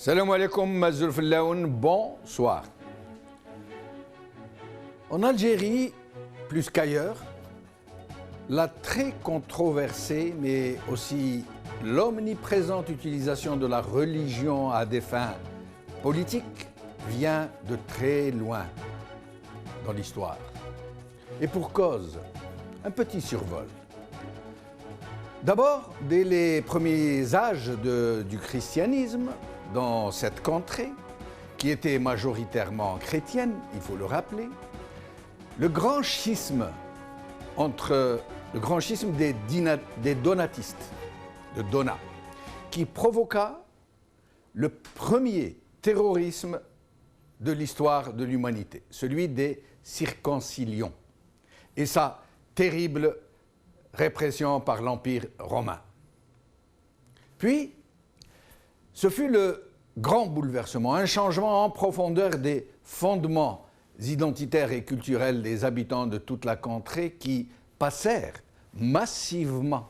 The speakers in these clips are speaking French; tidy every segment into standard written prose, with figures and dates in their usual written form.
Salam alaikum, Mazzoul Fillaoun, bonsoir. En Algérie, plus qu'ailleurs, la très controversée, mais aussi l'omniprésente utilisation de la religion à des fins politiques vient de très loin dans l'histoire. Et pour cause, un petit survol. D'abord, dès les premiers âges du christianisme, dans cette contrée, qui était majoritairement chrétienne, il faut le rappeler, le grand schisme des donatistes, de Donat, qui provoqua le premier terrorisme de l'histoire de l'humanité, celui des circoncilions, et sa terrible répression par l'Empire romain. Puis, ce fut le grand bouleversement, un changement en profondeur des fondements identitaires et culturels des habitants de toute la contrée qui passèrent massivement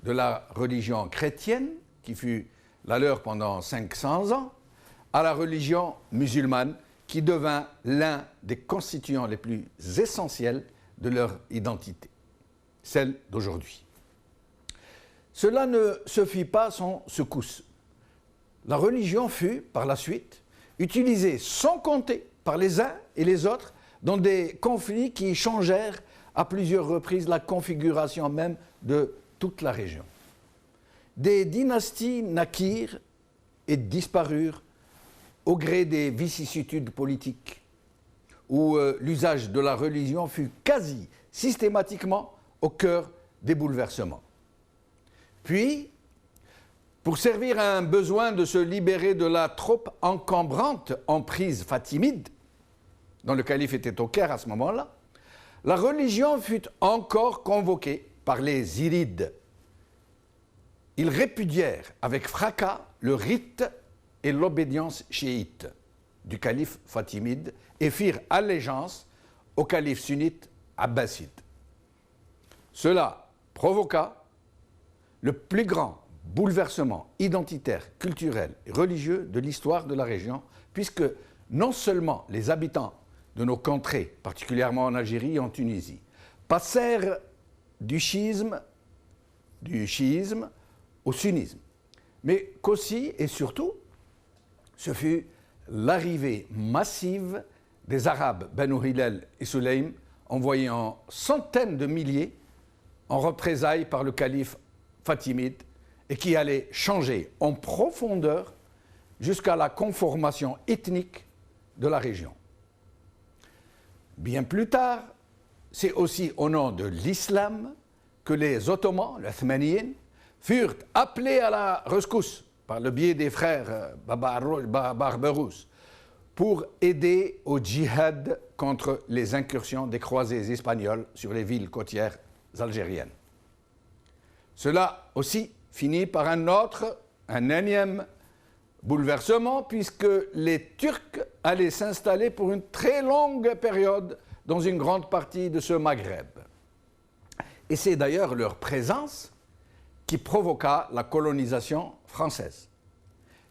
de la religion chrétienne, qui fut la leur pendant 500 ans, à la religion musulmane, qui devint l'un des constituants les plus essentiels de leur identité, celle d'aujourd'hui. Cela ne se fit pas sans secousse. La religion fut, par la suite, utilisée sans compter par les uns et les autres dans des conflits qui changèrent à plusieurs reprises la configuration même de toute la région. Des dynasties naquirent et disparurent au gré des vicissitudes politiques, où l'usage de la religion fut quasi systématiquement au cœur des bouleversements. Puis, pour servir à un besoin de se libérer de la trop encombrante emprise fatimide, dont le calife était au Caire à ce moment-là, la religion fut encore convoquée par les Zirides. Ils répudièrent avec fracas le rite et l'obédience chiite du calife fatimide et firent allégeance au calife sunnite abbasside. Cela provoqua le plus grand bouleversement identitaire, culturel et religieux de l'histoire de la région, puisque non seulement les habitants de nos contrées, particulièrement en Algérie et en Tunisie, passèrent du chiisme au sunnisme, mais qu'aussi et surtout, ce fut l'arrivée massive des Arabes Banu Hilal et Sulaym, envoyés en centaines de milliers en représailles par le calife fatimide, et qui allait changer en profondeur jusqu'à la conformation ethnique de la région. Bien plus tard, c'est aussi au nom de l'islam que les Ottomans, les Othmaniens, furent appelés à la rescousse par le biais des frères Barberousse pour aider au djihad contre les incursions des croisés espagnols sur les villes côtières algériennes. Cela aussi finit par un énième bouleversement, puisque les Turcs allaient s'installer pour une très longue période dans une grande partie de ce Maghreb. Et c'est d'ailleurs leur présence qui provoqua la colonisation française.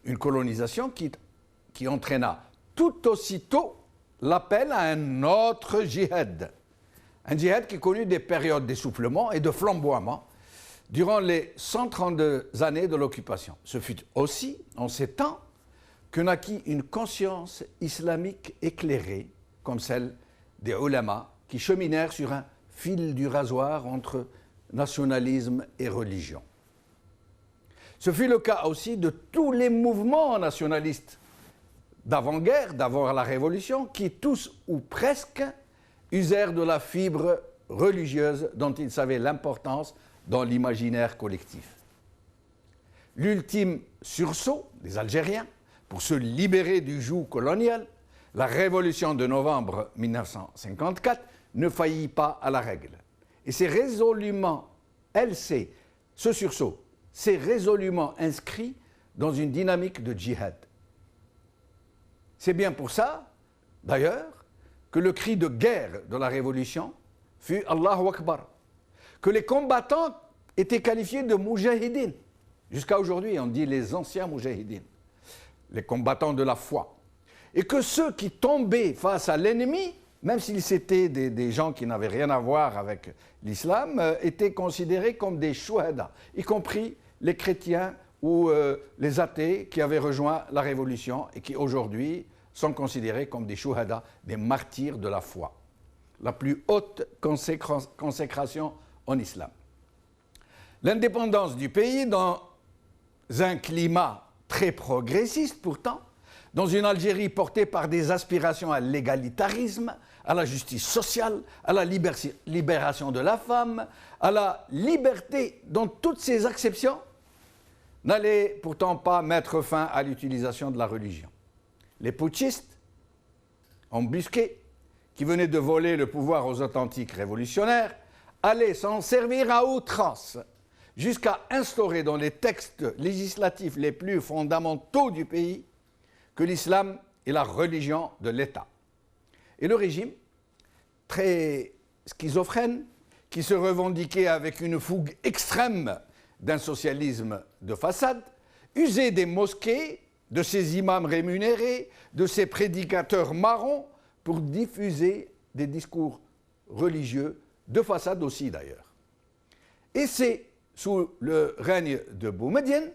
Une colonisation qui entraîna tout aussitôt l'appel à un autre djihad. Un djihad qui connut des périodes d'essoufflement et de flamboiement durant les 132 années de l'occupation. Ce fut aussi en ces temps que naquit une conscience islamique éclairée, comme celle des ulama, qui cheminèrent sur un fil du rasoir entre nationalisme et religion. Ce fut le cas aussi de tous les mouvements nationalistes d'avant-guerre, d'avant la Révolution, qui tous ou presque usèrent de la fibre religieuse dont ils savaient l'importance dans l'imaginaire collectif. L'ultime sursaut des Algériens pour se libérer du joug colonial, la révolution de novembre 1954, ne faillit pas à la règle. Et ce sursaut s'est résolument inscrit dans une dynamique de djihad. C'est bien pour ça, d'ailleurs, que le cri de guerre de la révolution fut Allahu Akbar, que les combattants étaient qualifiés de moujahidines. Jusqu'à aujourd'hui, on dit les anciens moujahidines. les combattants de la foi. Et que ceux qui tombaient face à l'ennemi, même s'ils étaient des gens qui n'avaient rien à voir avec l'islam, étaient considérés comme des shuhada, y compris les chrétiens ou les athées qui avaient rejoint la révolution et qui aujourd'hui sont considérés comme des shuhada, des martyrs de la foi. La plus haute consécration en islam. L'indépendance du pays dans un climat très progressiste pourtant, dans une Algérie portée par des aspirations à l'égalitarisme, à la justice sociale, à la libération de la femme, à la liberté dans toutes ses acceptions, n'allait pourtant pas mettre fin à l'utilisation de la religion. Les putschistes, embusqués, qui venaient de voler le pouvoir aux authentiques révolutionnaires, allaient s'en servir à outrance, jusqu'à instaurer dans les textes législatifs les plus fondamentaux du pays que l'islam est la religion de l'État. Et le régime, très schizophrène, qui se revendiquait avec une fougue extrême d'un socialisme de façade, usait des mosquées, de ses imams rémunérés, de ses prédicateurs marrons, pour diffuser des discours religieux, de façade aussi d'ailleurs. Et c'est sous le règne de Boumedienne,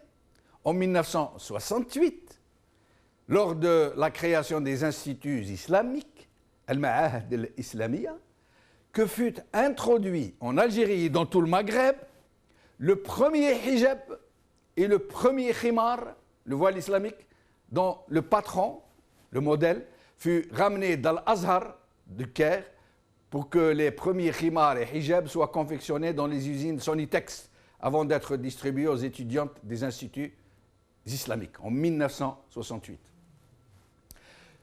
en 1968, lors de la création des instituts islamiques, Al-Ma'ahad al-Islamiyya, que fut introduit en Algérie et dans tout le Maghreb le premier hijab et le premier khimar, le voile islamique, dont le patron, le modèle, fut ramené d'Al-Azhar, du Caire, pour que les premiers khimars et hijabs soient confectionnés dans les usines Sonitex avant d'être distribués aux étudiantes des instituts islamiques en 1968.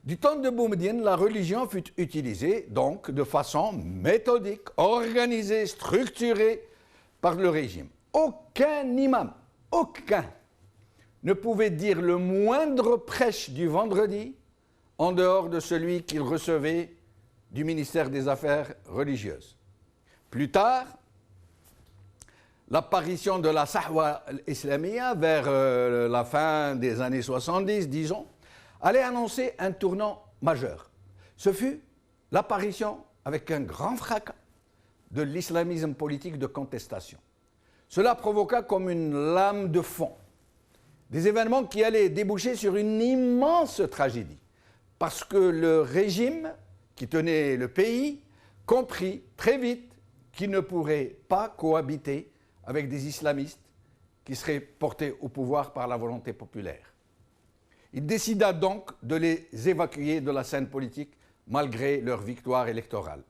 Du temps de Boumedienne, la religion fut utilisée donc de façon méthodique, organisée, structurée par le régime. Aucun imam, aucun, ne pouvait dire le moindre prêche du vendredi en dehors de celui qu'il recevait du ministère des Affaires religieuses. Plus tard, l'apparition de la Sahwa al-Islamiyya vers la fin des années 70, disons, allait annoncer un tournant majeur. Ce fut l'apparition, avec un grand fracas, de l'islamisme politique de contestation. Cela provoqua comme une lame de fond des événements qui allaient déboucher sur une immense tragédie, parce que le régime qui tenait le pays comprit très vite qu'il ne pourrait pas cohabiter avec des islamistes qui seraient portés au pouvoir par la volonté populaire. Il décida donc de les évacuer de la scène politique malgré leur victoire électorale.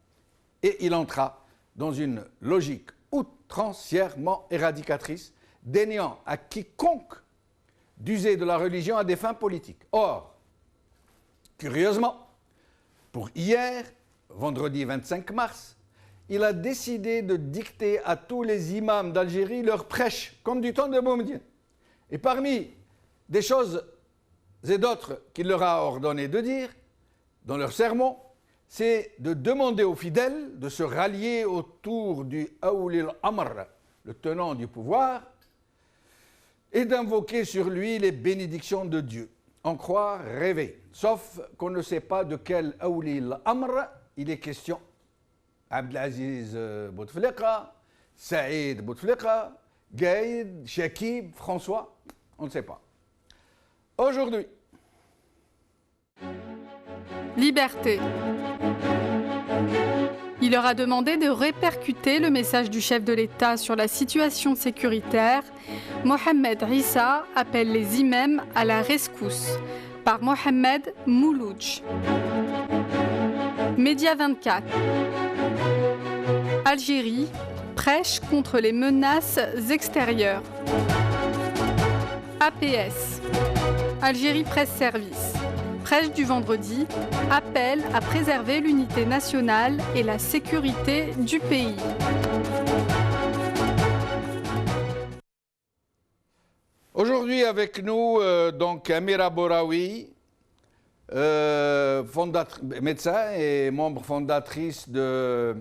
Et il entra dans une logique outrancièrement éradicatrice, déniant à quiconque d'user de la religion à des fins politiques. Or, curieusement, pour hier, vendredi 25 mars, il a décidé de dicter à tous les imams d'Algérie leurs prêches, comme du temps de Boumedienne. Et parmi des choses et d'autres qu'il leur a ordonné de dire, dans leurs sermons, c'est de demander aux fidèles de se rallier autour du Awli al-Amr, le tenant du pouvoir, et d'invoquer sur lui les bénédictions de Dieu. En croire, rêver, sauf qu'on ne sait pas de quel Awli al-Amr il est question. Abdelaziz Bouteflika, Saïd Bouteflika, Gaïd, Chakib, François, on ne sait pas. Aujourd'hui, Liberté. Il leur a demandé de répercuter le message du chef de l'État sur la situation sécuritaire. Mohamed Issa appelle les imams à la rescousse, par Mohamed Moulouj. Média 24. Algérie prêche contre les menaces extérieures. APS. Algérie Presse Service. Prêche du vendredi, appelle à préserver l'unité nationale et la sécurité du pays. Aujourd'hui avec nous, donc Amira Boraoui, médecin et membre fondatrice de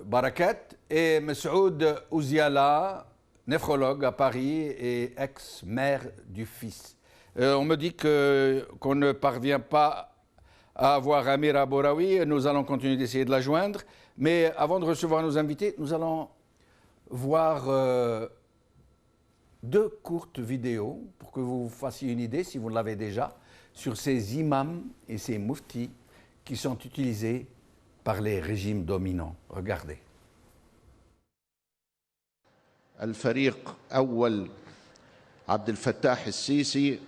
Barakat, et Messoud Ouziala, néphrologue à Paris et ex-mère du fils. On me dit qu'on ne parvient pas à avoir Amira Bouraoui. Nous allons continuer d'essayer de la joindre. Mais avant de recevoir nos invités, nous allons voir deux courtes vidéos pour que vous fassiez une idée, si vous l'avez déjà, sur ces imams et ces muftis qui sont utilisés par les régimes dominants. Regardez. الفريق أول عبد الفتاح السيسي،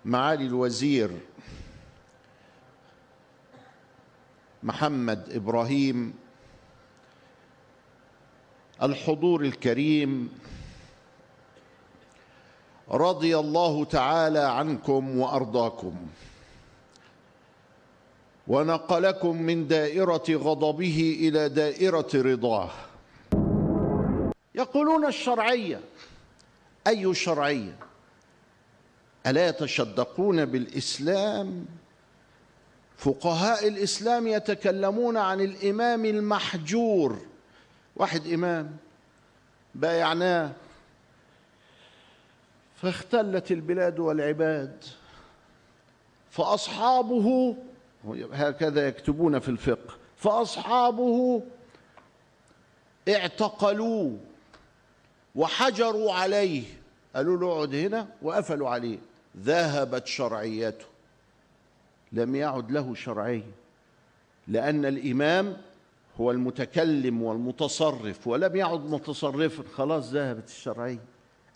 معالي الوزير محمد إبراهيم، الحضور الكريم، رضي الله تعالى عنكم وأرضاكم ونقلكم من دائرة غضبه إلى دائرة رضاه. يقولون الشرعية، أي شرعية؟ ألا يتشدقون بالإسلام؟ فقهاء الإسلام يتكلمون عن الإمام المحجور. واحد إمام بايعناه فاختلت البلاد والعباد، فأصحابه، هكذا يكتبون في الفقه، فأصحابه اعتقلوه وحجروا عليه، قالوا له اقعد هنا وقفلوا عليه. ذهبت شرعيته، لم يعد له شرعية، لأن الإمام هو المتكلم والمتصرف، ولم يعد متصرفا، خلاص ذهبت الشرعية.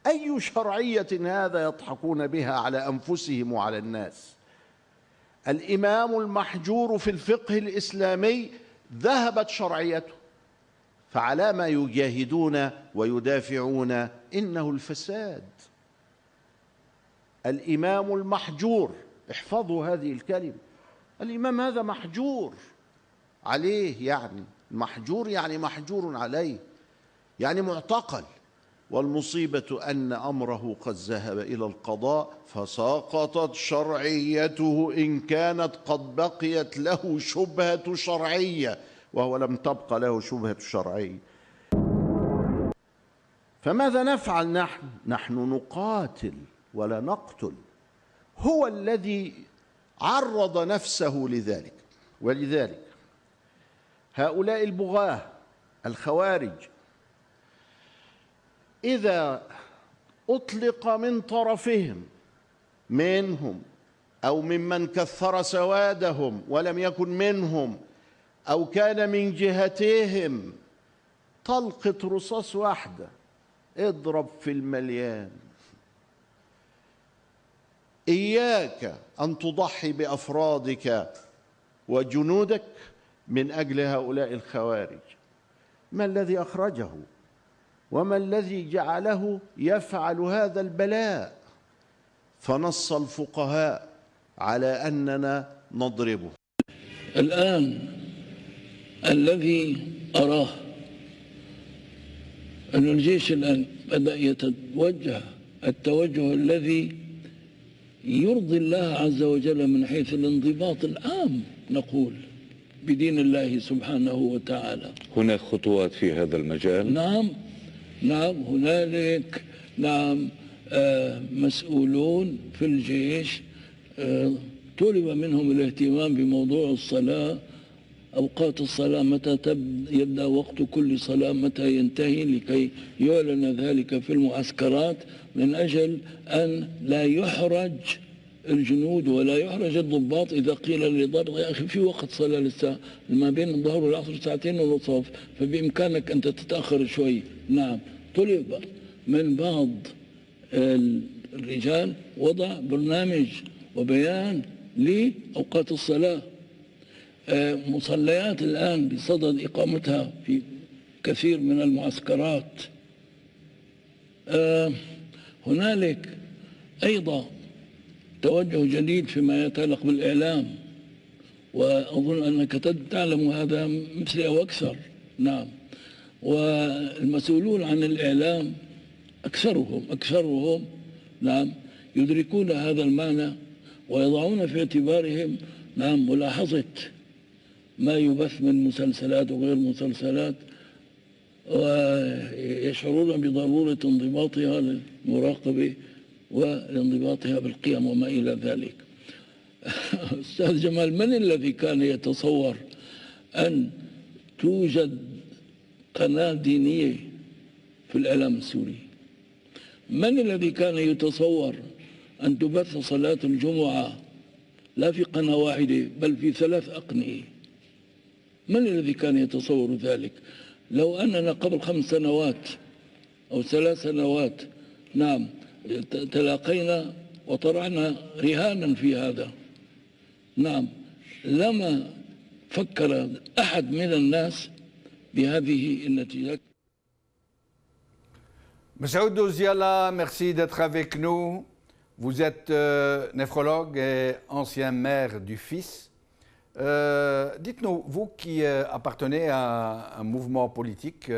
أي شرعية هذا يضحكون بها على أنفسهم وعلى الناس؟ الإمام المحجور في الفقه الإسلامي ذهبت شرعيته، فعلى ما يجاهدون ويدافعون؟ إنه الفساد. الإمام المحجور، احفظوا هذه الكلمة، الإمام هذا محجور عليه، يعني محجور يعني محجور عليه، يعني معتقل. والمصيبة أن أمره قد ذهب إلى القضاء فسقطت شرعيته إن كانت قد بقيت له شبهة شرعية، وهو لم تبق له شبهة شرعية. فماذا نفعل نحن؟ نحن نقاتل ولا نقتل. هو الذي عرض نفسه لذلك. ولذلك هؤلاء البغاة الخوارج إذا أطلق من طرفهم، منهم أو ممن كثر سوادهم ولم يكن منهم، أو كان من جهتهم، طلقة رصاص واحدة اضرب في المليان. إياك أن تضحي بأفرادك وجنودك من أجل هؤلاء الخوارج. ما الذي أخرجه؟ وما الذي جعله يفعل هذا البلاء؟ فنص الفقهاء على أننا نضربه. الآن الذي أراه أن الجيش الآن بدأ يتوجه التوجه الذي يرضي الله عز وجل من حيث الانضباط العام، نقول بدين الله سبحانه وتعالى. هناك خطوات في هذا المجال؟ نعم هنالك مسؤولون في الجيش طلب منهم الاهتمام بموضوع الصلاة، أوقات الصلاة، متى يبدأ وقت كل صلاة، متى ينتهي، لكي يعلن ذلك في المعسكرات من أجل أن لا يحرج الجنود ولا يحرج الضباط إذا قيل للضابط يا أخي في وقت صلاة لسه ما بين الظهر والعصر 2.5 ساعة، فبإمكانك أن تتأخر شوي. نعم، طلب من بعض الرجال وضع برنامج وبيان لأوقات الصلاة. مصليات الآن بصدد إقامتها في كثير من المعسكرات. هنالك أيضا توجه جديد فيما يتعلق بالإعلام، وأظن أنك تعلم هذا مثلي أو أكثر. نعم، والمسؤولون عن الإعلام أكثرهم نعم يدركون هذا المعنى ويضعون في اعتبارهم ملاحظة ما يبث من مسلسلات وغير مسلسلات ويشعرون بضرورة انضباطها للمراقبة ولانضباطها بالقيم وما إلى ذلك. أستاذ جمال، من الذي كان يتصور أن توجد قناة دينية في الإعلام السوري؟ من الذي كان يتصور أن تبث صلاة الجمعة لا في قناة واحدة بل في 3 أقنية؟ من الذي كان يتصور ذلك؟ لو أننا قبل 5 سنوات أو 3 سنوات نعم تلاقينا وطرحنا رهانا في هذا، نعم لما فكر أحد من الناس بهذه النتيجة. Masoud Ouziala, merci d'être avec nous. Vous êtes néphrologue et ancien maire du Fils. Dites-nous, vous qui appartenez à un mouvement politique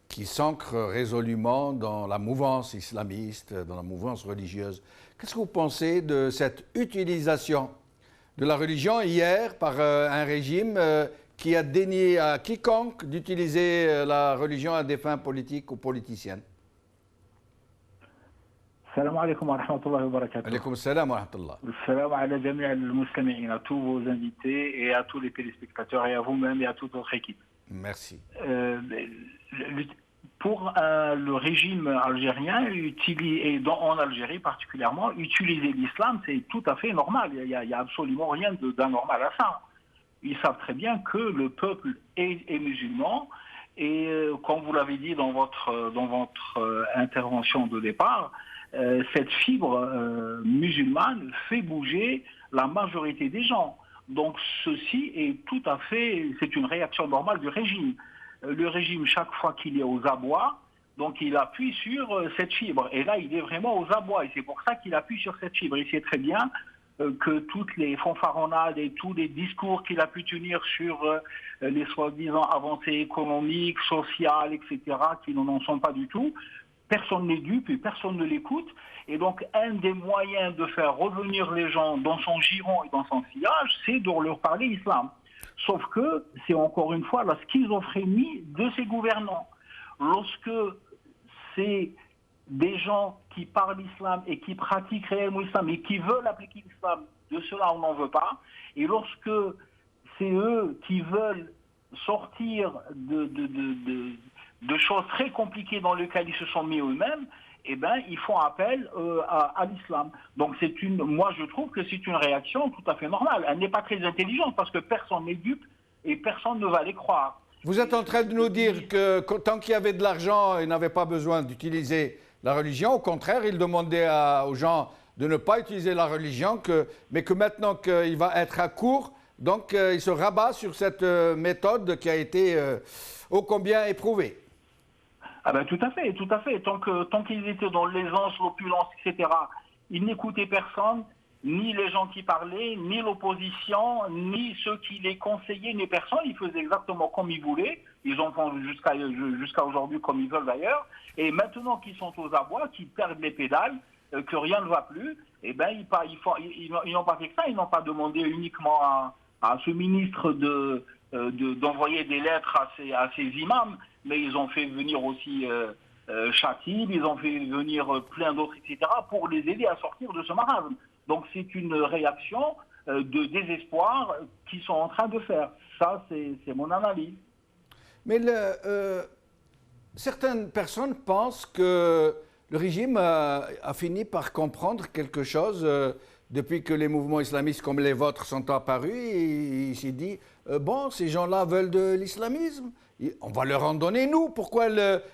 qui s'ancre résolument dans la mouvance islamiste, dans la mouvance religieuse, qu'est-ce que vous pensez de cette utilisation de la religion hier par un régime qui a dénié à quiconque d'utiliser la religion à des fins politiques ou politiciennes? السلام عليكم ورحمة الله وبركاته. عليكم السلام ورحمة الله. السلام على جميع المستمعين, à tous vos invités et à tous les téléspectateurs et à vous-même et à toute votre équipe. Merci. Pour le régime algérien et en Algérie particulièrement, utiliser l'islam, c'est tout à fait normal. Il y a absolument rien d'anormal à ça. Ils savent très bien que le peuple est musulman et comme vous l'avez dit dans votre intervention de départ, cette fibre musulmane fait bouger la majorité des gens. Donc ceci est tout à fait, c'est une réaction normale du régime. Le régime, chaque fois qu'il est aux abois, donc il appuie sur cette fibre. Et là, il est vraiment aux abois. Et c'est pour ça qu'il appuie sur cette fibre. Il sait très bien que toutes les fanfaronnades et tous les discours qu'il a pu tenir sur les soi-disant avancées économiques, sociales, etc., qui n'en sont pas du tout, personne n'est dupe et personne ne l'écoute. Et donc, un des moyens de faire revenir les gens dans son giron et dans son sillage, c'est de leur parler islam. Sauf que c'est encore une fois la schizophrénie de ces gouvernants. Lorsque c'est des gens qui parlent l'islam et qui pratiquent réellement l'islam et qui veulent appliquer l'islam, de cela on n'en veut pas. Et lorsque c'est eux qui veulent sortir de choses très compliquées dans lesquelles ils se sont mis eux-mêmes, eh ben, ils font appel à l'islam. Donc moi je trouve que c'est une réaction tout à fait normale. Elle n'est pas très intelligente parce que personne n'est dupe et personne ne va les croire. Vous êtes en train de nous dire que tant qu'il y avait de l'argent, ils n'avaient pas besoin d'utiliser la religion. Au contraire, ils demandaient aux gens de ne pas utiliser la religion, mais que maintenant qu'il va être à court, donc ils se rabattent sur cette méthode qui a été ô combien éprouvée. Ah ben tout à fait, tout à fait. Tant qu'ils étaient dans l'aisance, l'opulence, etc., ils n'écoutaient personne, ni les gens qui parlaient, ni l'opposition, ni ceux qui les conseillaient, ni personne. Ils faisaient exactement comme ils voulaient. Ils en font jusqu'à aujourd'hui comme ils veulent d'ailleurs. Et maintenant qu'ils sont aux abois, qu'ils perdent les pédales, que rien ne va plus, eh ben ils n'ont pas fait que ça. Ils n'ont pas demandé uniquement à ce ministre d'envoyer des lettres à ces imams, mais ils ont fait venir aussi Chatib, ils ont fait venir plein d'autres, etc., pour les aider à sortir de ce marasme. Donc c'est une réaction de désespoir qu'ils sont en train de faire. Ça, c'est mon analyse. Mais certaines personnes pensent que le régime a fini par comprendre quelque chose depuis que les mouvements islamistes comme les vôtres sont apparus. Il s'est dit, bon, ces gens-là veulent de l'islamisme, on va leur en donner nous, pourquoi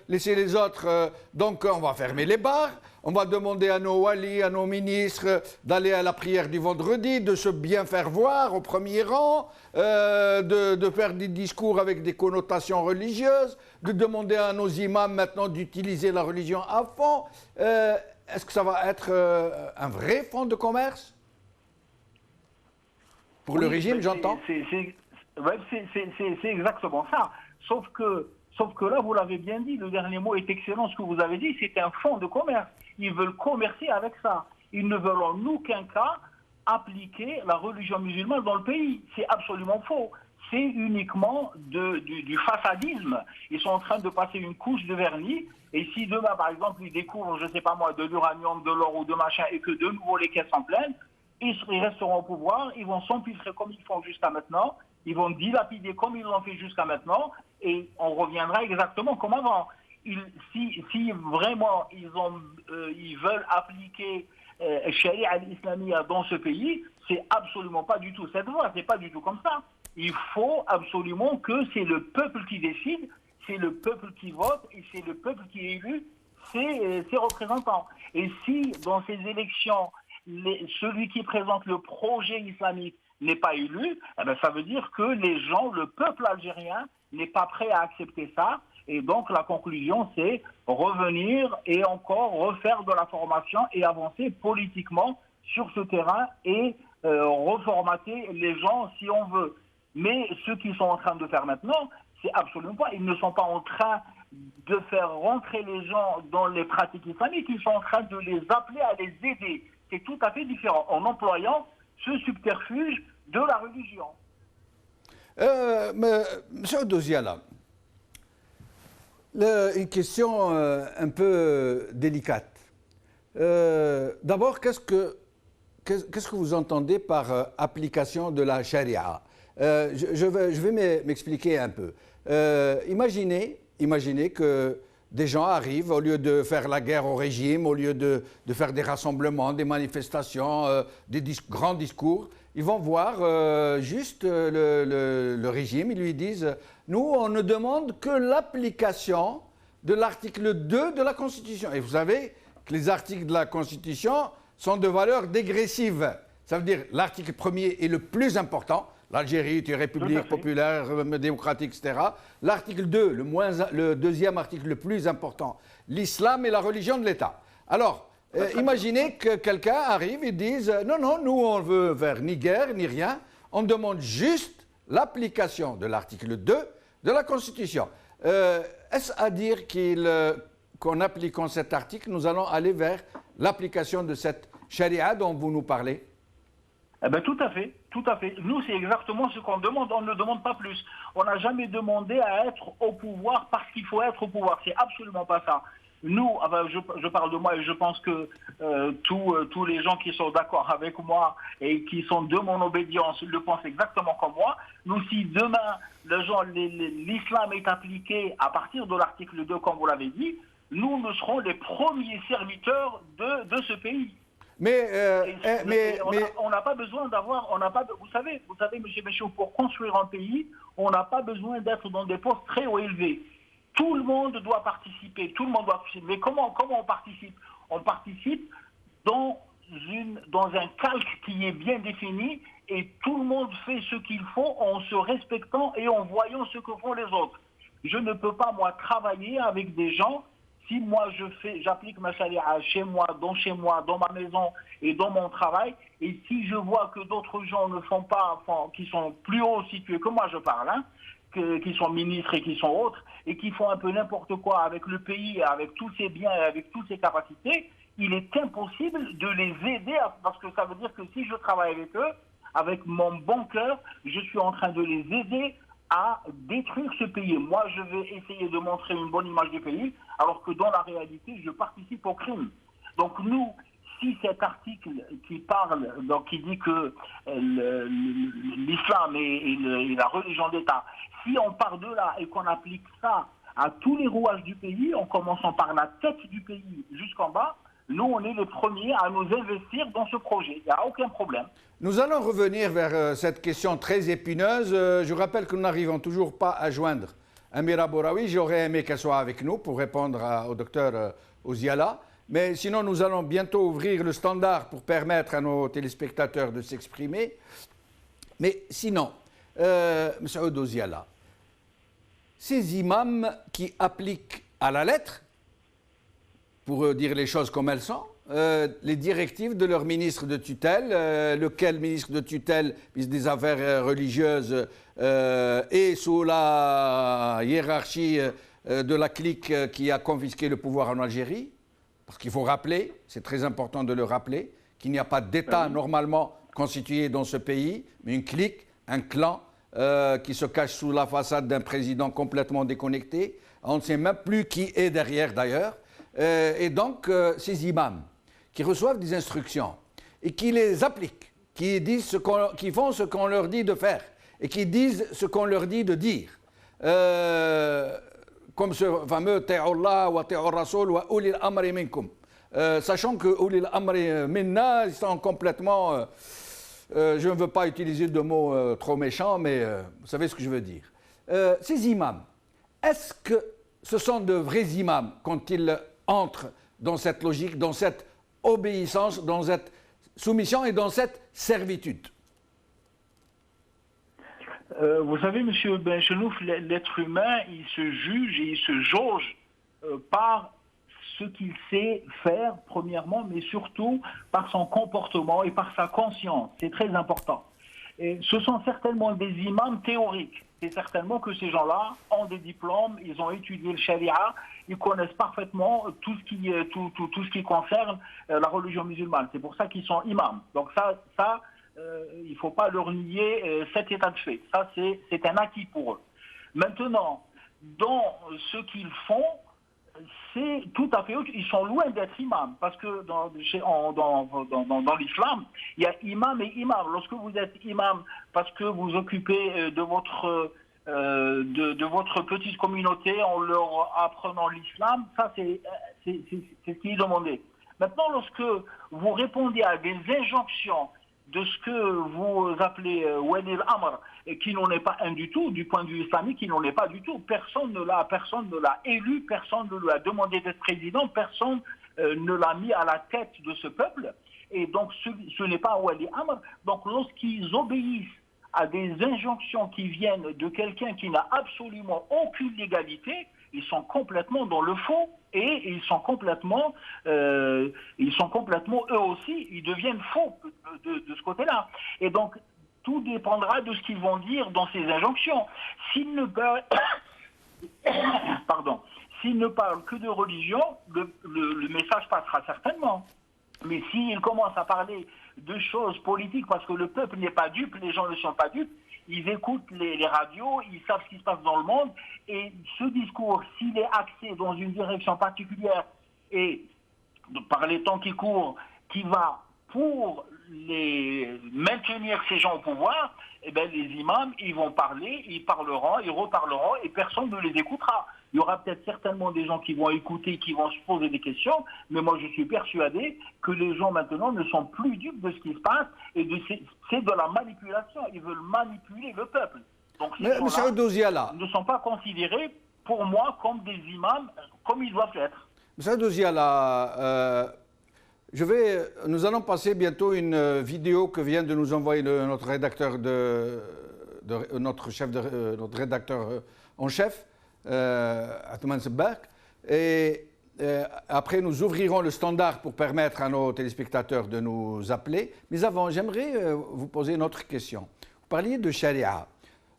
laisser les autres donc on va fermer les bars, on va demander à nos walis, à nos ministres d'aller à la prière du vendredi, de se bien faire voir au premier rang, de faire des discours avec des connotations religieuses, de demander à nos imams maintenant d'utiliser la religion à fond. Est-ce que ça va être un vrai fonds de commerce pour le régime, j'entends? C'est exactement ça. Sauf que là, vous l'avez bien dit, le dernier mot est excellent, ce que vous avez dit, c'est un fonds de commerce. Ils veulent commercer avec ça. Ils ne veulent en aucun cas appliquer la religion musulmane dans le pays. C'est absolument faux. c'est uniquement du façadisme. Ils sont en train de passer une couche de vernis. Et si demain, par exemple, ils découvrent, je ne sais pas moi, de l'uranium, de l'or ou de machin, et que de nouveau les caisses sont pleines, ils resteront au pouvoir, ils vont s'empiltrer comme ils font jusqu'à maintenant, ils vont dilapider comme ils l'ont fait jusqu'à maintenant, et on reviendra exactement comme avant. Si vraiment ils veulent appliquer Sharia al-Islamia dans ce pays, c'est absolument pas du tout cette voie, c'est pas du tout comme ça. Il faut absolument que c'est le peuple qui décide, c'est le peuple qui vote et c'est le peuple qui élu ses représentants. Et si dans ces élections, celui qui présente le projet islamique n'est pas élu, eh bien, ça veut dire que les gens, le peuple algérien n'est pas prêt à accepter ça. Et donc la conclusion, c'est revenir et encore refaire de la formation et avancer politiquement sur ce terrain et reformater les gens si on veut. Mais ce qu'ils sont en train de faire maintenant, c'est absolument pas. Ils ne sont pas en train de faire rentrer les gens dans les pratiques islamiques, ils sont en train de les appeler à les aider. C'est tout à fait différent, en employant ce subterfuge de la religion. Monsieur Odoziala, une question un peu délicate. D'abord, qu'est-ce que vous entendez par application de la charia? Je vais m'expliquer un peu. Imaginez que des gens arrivent, au lieu de faire la guerre au régime, au lieu de faire des rassemblements, des manifestations, des grands discours, ils vont voir juste le régime, ils lui disent « Nous, on ne demande que l'application de l'article 2 de la Constitution. » Et vous savez que les articles de la Constitution sont de valeur dégressive. Ça veut dire l'article 1er est le plus important. L'Algérie est une république populaire, démocratique, etc. L'article 2, le deuxième article le plus important, l'islam est la religion de l'État. Alors, imaginez que quelqu'un arrive et dise « Non, non, nous on veut faire ni guerre, ni rien, on demande juste l'application de l'article 2 de la Constitution. » Est-ce à dire qu'en appliquant cet article, nous allons aller vers l'application de cette charia dont vous nous parlez? Eh bien, tout à fait, tout à fait. Nous, c'est exactement ce qu'on demande, on ne demande pas plus. On n'a jamais demandé à être au pouvoir parce qu'il faut être au pouvoir, c'est absolument pas ça. Nous, je parle de moi et je pense que tous les gens qui sont d'accord avec moi et qui sont de mon obédience le pensent exactement comme moi. Nous, si demain, l'islam est appliqué à partir de l'article 2, comme vous l'avez dit, nous serons les premiers serviteurs de ce pays. On n'a pas besoin d'avoir, vous savez, M. Béchou, pour construire un pays, on n'a pas besoin d'être dans des postes très haut élevés. Tout le monde doit participer, Mais comment on participe? On participe dans un calque qui est bien défini et tout le monde fait ce qu'il faut en se respectant et en voyant ce que font les autres. Je ne peux pas, moi, travailler avec des gens. Si moi j'applique ma charia chez moi, dans ma maison et dans mon travail, et si je vois que d'autres gens ne font pas, qui sont plus haut situés que moi, je parle, qui sont ministres et qui sont autres, et qui font un peu n'importe quoi avec le pays, avec tous ses biens et avec toutes ses capacités, il est impossible de les aider, parce que ça veut dire que si je travaille avec eux, avec mon bon cœur, je suis en train de les aider à détruire ce pays. Moi, je vais essayer de montrer une bonne image du pays, alors que dans la réalité, je participe au crime. Donc nous, si cet article qui parle, donc qui dit que l'islam est la religion d'État, si on part de là et qu'on applique ça à tous les rouages du pays, en commençant par la tête du pays jusqu'en bas, nous, on est les premiers à nous investir dans ce projet. Il n'y a aucun problème. Nous allons revenir vers cette question très épineuse. Je rappelle que nous n'arrivons toujours pas à joindre Amira Bouraoui. J'aurais aimé qu'elle soit avec nous pour répondre au docteur Oziala. Mais sinon, nous allons bientôt ouvrir le standard pour permettre à nos téléspectateurs de s'exprimer. Mais sinon, M. Oziala, ces imams qui appliquent à la lettre, pour dire les choses comme elles sont, les directives de leur ministre de tutelle, lequel ministre de tutelle, ministre des Affaires religieuses, est sous la hiérarchie de la clique qui a confisqué le pouvoir en Algérie. Parce qu'il faut rappeler, c'est très important de le rappeler, qu'il n'y a pas d'État normalement constitué dans ce pays, mais une clique, un clan qui se cache sous la façade d'un président complètement déconnecté. On ne sait même plus qui est derrière d'ailleurs. Et donc, ces imams qui reçoivent des instructions et qui les appliquent, qui font ce qu'on leur dit de faire et qui disent ce qu'on leur dit de dire. Comme ce fameux « Ta'ullah wa ta'ur rasoul wa ulil amri minkum ». Sachant que ulil amri minna, ils sont complètement... je ne veux pas utiliser de mots trop méchants, mais vous savez ce que je veux dire. Ces imams, est-ce que ce sont de vrais imams quand ils entrent dans cette logique, dans cette obéissance, dans cette soumission et dans cette servitude? Vous savez, M. Benchenouf, l'être humain, il se juge et il se jauge par ce qu'il sait faire, premièrement, mais surtout par son comportement et par sa conscience. C'est très important. Et ce sont certainement des imams théoriques. C'est certainement que ces gens-là ont des diplômes, ils ont étudié le charia, ils connaissent parfaitement tout ce qui concerne la religion musulmane. C'est pour ça qu'ils sont imams. Donc ça il ne faut pas leur nier cet état de fait. Ça, c'est un acquis pour eux. Maintenant, dans ce qu'ils font, c'est tout à fait autre. Ils sont loin d'être imams, parce que dans l'islam, il y a imam et imam. Lorsque vous êtes imam parce que vous occupez de votre petite communauté en leur apprenant l'islam, ça c'est ce qui est demandé. Maintenant, lorsque vous répondez à des injonctions de ce que vous appelez Wali al-Amr, et qui n'en est pas un du tout, du point de vue islamique, qui n'en est pas du tout. Personne ne l'a élu, personne ne lui a demandé d'être président, personne ne l'a mis à la tête de ce peuple. Et donc, ce n'est pas Wali al-Amr. Donc, lorsqu'ils obéissent à des injonctions qui viennent de quelqu'un qui n'a absolument aucune légalité, ils sont complètement dans le faux et ils sont complètement eux aussi, ils deviennent faux de ce côté-là. Et donc, tout dépendra de ce qu'ils vont dire dans ces injonctions. S'ils ne parlent, s'ils ne parlent que de religion, le message passera certainement. Mais s'ils commencent à parler de choses politiques, parce que le peuple n'est pas dupe, les gens ne sont pas dupes, ils écoutent les radios, ils savent ce qui se passe dans le monde, et ce discours, s'il est axé dans une direction particulière, et par les temps qui courent, qui va pour maintenir ces gens au pouvoir, eh bien, les imams, ils vont parler, ils parleront, ils reparleront, et personne ne les écoutera. Il y aura peut-être certainement des gens qui vont écouter, qui vont se poser des questions, mais moi je suis persuadé que les gens maintenant ne sont plus dupes de ce qui se passe, et c'est de la manipulation. Ils veulent manipuler le peuple. Donc ces gens-là ne sont pas considérés, pour moi, comme des imams, comme ils doivent l'être. M. Douziala, nous allons passer bientôt une vidéo que vient de nous envoyer notre rédacteur notre rédacteur en chef, Atoumane Sebak. Et après, nous ouvrirons le standard pour permettre à nos téléspectateurs de nous appeler. Mais avant, j'aimerais vous poser une autre question. Vous parliez de charia.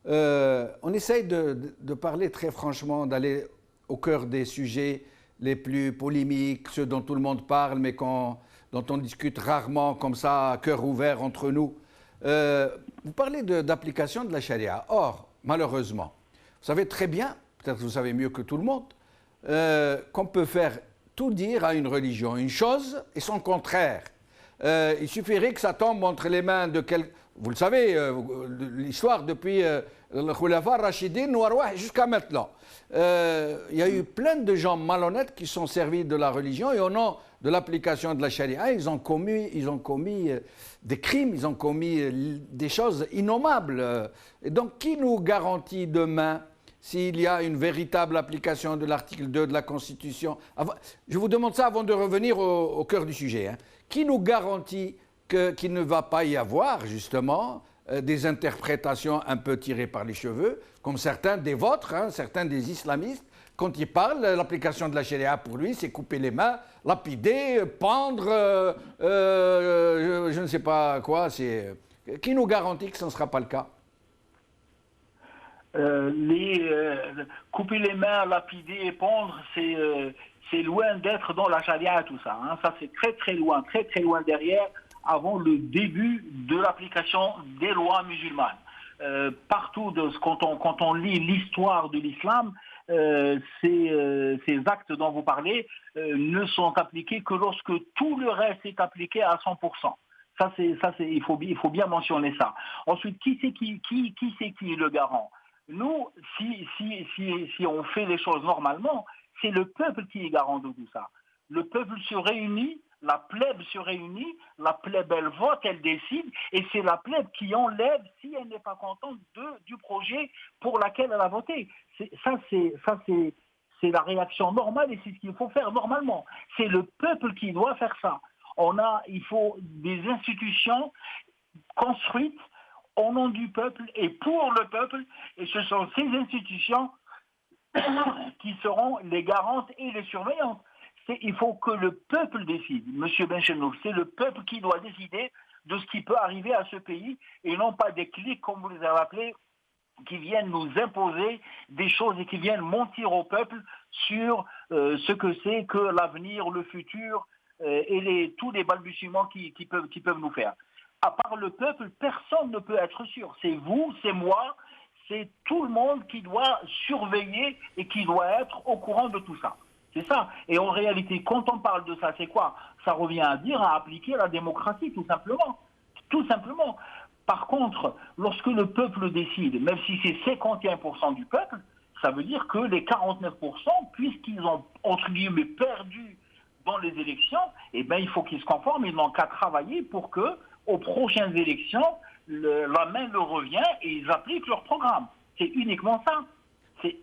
On essaye de parler très franchement, d'aller au cœur des sujets les plus polémiques, ceux dont tout le monde parle, mais dont on discute rarement comme ça, à cœur ouvert entre nous. Vous parlez d'application de la charia. Or, malheureusement, vous savez très bien, peut-être que vous savez mieux que tout le monde, qu'on peut faire tout dire à une religion, une chose et son contraire. Il suffirait que ça tombe entre les mains de quelqu'un. Vous le savez, l'histoire depuis le Khulafa Rachidin jusqu'à maintenant. Il y a eu plein de gens malhonnêtes qui sont servis de la religion et au nom de l'application de la charia, ils ont commis des crimes, ils ont commis des choses innommables. Et donc, qui nous garantit demain s'il y a une véritable application de l'article 2 de la Constitution? Je vous demande ça avant de revenir au cœur du sujet. Qui nous garantit qu'il ne va pas y avoir, justement, des interprétations un peu tirées par les cheveux, comme certains des vôtres, certains des islamistes, quand ils parlent, l'application de la charia pour lui, c'est couper les mains, lapider, pendre, je ne sais pas quoi. Qui nous garantit que ce ne sera pas le cas? Couper les mains, lapider et pendre, c'est loin d'être dans la charia tout ça. Ça c'est très loin derrière, avant le début de l'application des lois musulmanes. partout, quand on lit l'histoire de l'islam, ces actes dont vous parlez ne sont appliqués que lorsque tout le reste est appliqué à 100%. Il faut bien mentionner ça. Ensuite, qui est le garant? Nous, si on fait les choses normalement, c'est le peuple qui est garant de tout ça. Le peuple se réunit, la plèbe se réunit, la plèbe elle vote, elle décide, et c'est la plèbe qui enlève si elle n'est pas contente du projet pour lequel elle a voté. C'est la réaction normale et c'est ce qu'il faut faire normalement. C'est le peuple qui doit faire ça. Il faut des institutions construites au nom du peuple et pour le peuple, et ce sont ces institutions qui seront les garantes et les surveillantes. Il faut que le peuple décide, M. Benchenouf, c'est le peuple qui doit décider de ce qui peut arriver à ce pays, et non pas des clics, comme vous les avez appelés, qui viennent nous imposer des choses et qui viennent mentir au peuple sur ce que c'est que l'avenir, le futur, et tous les balbutiements qui peuvent nous faire. À part le peuple, personne ne peut être sûr. C'est vous, c'est moi, c'est tout le monde qui doit surveiller et qui doit être au courant de tout ça. C'est ça. Et en réalité, quand on parle de ça, c'est quoi? Ça revient à dire à appliquer la démocratie, tout simplement. Tout simplement. Par contre, lorsque le peuple décide, même si c'est 51% du peuple, ça veut dire que les 49%, puisqu'ils ont, entre guillemets, perdu dans les élections, eh bien, il faut qu'ils se conforment, ils n'ont qu'à travailler pour que, aux prochaines élections, la main leur revient et ils appliquent leur programme. C'est uniquement ça. C'est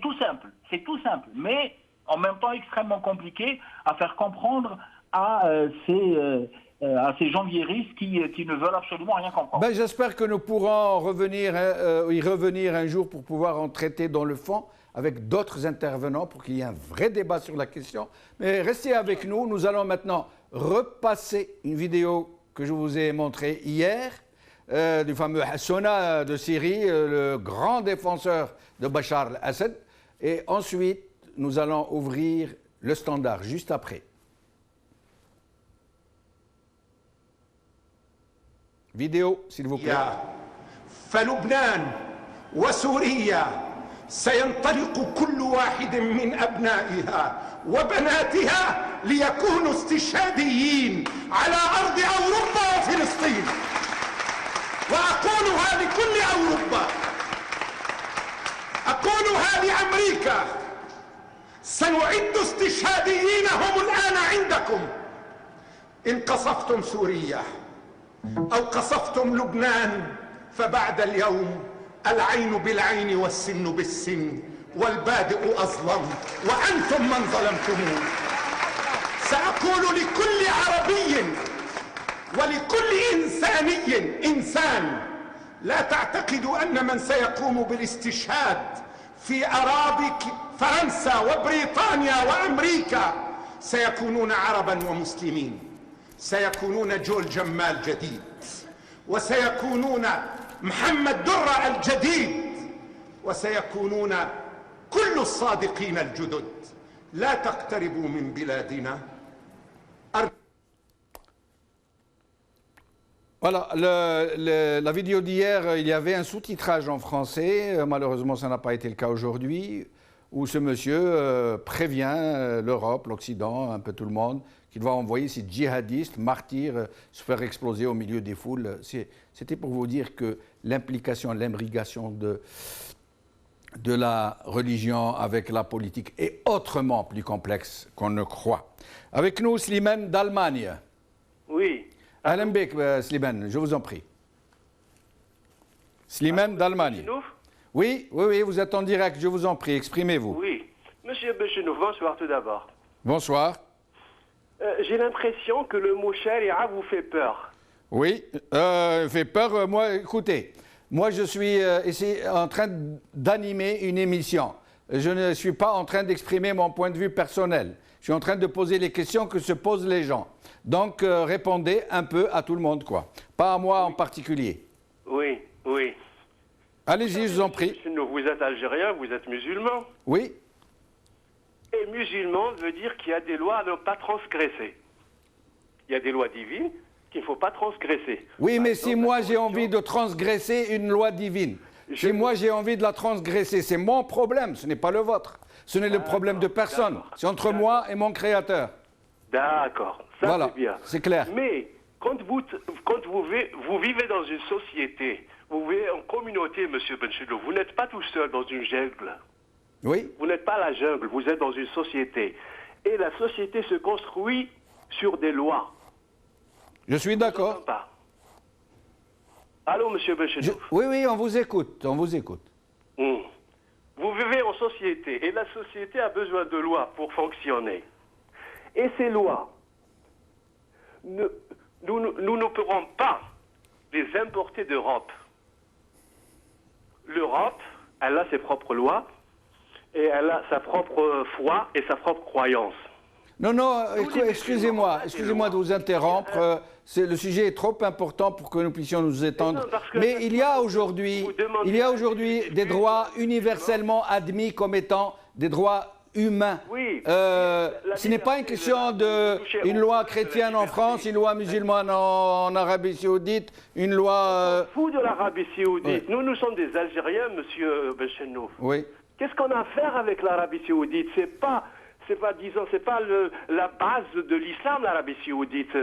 tout simple. C'est tout simple. Mais en même temps extrêmement compliqué à faire comprendre à ces janvieristes qui ne veulent absolument rien comprendre. Ben, j'espère que nous pourrons y revenir un jour pour pouvoir en traiter dans le fond avec d'autres intervenants pour qu'il y ait un vrai débat sur la question. Mais restez avec nous, nous allons maintenant repasser une vidéo que je vous ai montrée hier du fameux Hassouna de Syrie, le grand défenseur de Bachar al-Assad. Et ensuite, nous allons ouvrir le standard juste après. Vidéo, s'il vous plaît. فلبنان وسوريا سينطلق كل واحد من أبنائها وبناتها ليكونوا استشهاديين على أرض أوروبا وفلسطين. وأقولها لكل أوروبا، أقولها لأمريكا، سنعد استشهاديينهم الآن عندكم. إن قصفتم سوريا أو قصفتم لبنان فبعد اليوم العين بالعين والسن بالسن والبادئ أظلم وأنتم من ظلمتموه. سأقول لكل عربي ولكل إنسان لا تعتقدوا أن من سيقوم بالاستشهاد في أراضي فرنسا وبريطانيا وأمريكا سيكونون عربا ومسلمين. سيكونون جول جمال جديد وسيكونون محمد درة الجديد وسيكونون كل الصادقين الجدد. لا تقتربوا من بلادنا. Voilà, la vidéo d'hier, il y avait un sous-titrage en français, malheureusement ça n'a pas été le cas aujourd'hui, où ce monsieur prévient l'Europe, l'Occident, un peu tout le monde, qu'il va envoyer ces djihadistes, martyrs, se faire exploser au milieu des foules. C'était pour vous dire que l'implication, l'imbrigation de la religion avec la politique est autrement plus complexe qu'on ne croit. Avec nous, Slimane d'Allemagne. Oui. Ahlan bik, Slimane, je vous en prie. Slimane d'Allemagne. Oui, vous êtes en direct, je vous en prie, exprimez-vous. Oui. Monsieur Benchenouf, bonsoir tout d'abord. Bonsoir. J'ai l'impression que le mot charia vous fait peur. Oui, fait peur. Moi, écoutez, moi je suis ici en train d'animer une émission. Je ne suis pas en train d'exprimer mon point de vue personnel. Je suis en train de poser les questions que se posent les gens. Donc, répondez un peu à tout le monde, quoi. Pas à moi en particulier. Oui, oui. Allez-y, je vous en prie. Vous êtes algérien, vous êtes musulman. Oui. Et musulman veut dire qu'il y a des lois à ne pas transgresser. Il y a des lois divines qu'il ne faut pas transgresser. Oui, Par mais exemple, si moi j'ai envie de transgresser une loi divine, si moi j'ai envie de la transgresser, c'est mon problème, ce n'est pas le vôtre. Ce n'est le problème de personne. C'est entre moi et mon Créateur. D'accord, ça Voilà, c'est bien. c'est clair. Mais quand vous vivez dans une société, vous vivez en communauté, monsieur Benchelo, vous n'êtes pas tout seul dans une jungle. Oui. Vous n'êtes pas la jungle, vous êtes dans une société. Et la société se construit sur des lois. Je suis d'accord. Pas. Allô, monsieur Benchelo. Oui, oui, on vous écoute, on vous écoute. Vous vivez en société, et la société a besoin de lois pour fonctionner. Et ces lois, nous ne pourrons pas les importer d'Europe. L'Europe, elle a ses propres lois, et elle a sa propre foi et sa propre croyance. Non, non, excusez-moi de vous interrompre. Le sujet est trop important pour que nous puissions nous étendre. Mais il y a aujourd'hui des droits universellement admis comme étant des droits humains. Oui. Ce n'est pas une question d'une loi chrétienne en France, une loi musulmane en Arabie Saoudite, une loi... Fou de l'Arabie Saoudite. Oui. Nous sommes des Algériens, monsieur Benchenouf. Oui. Qu'est-ce qu'on a à faire avec l'Arabie Saoudite? C'est pas la base de l'islam, l'Arabie Saoudite.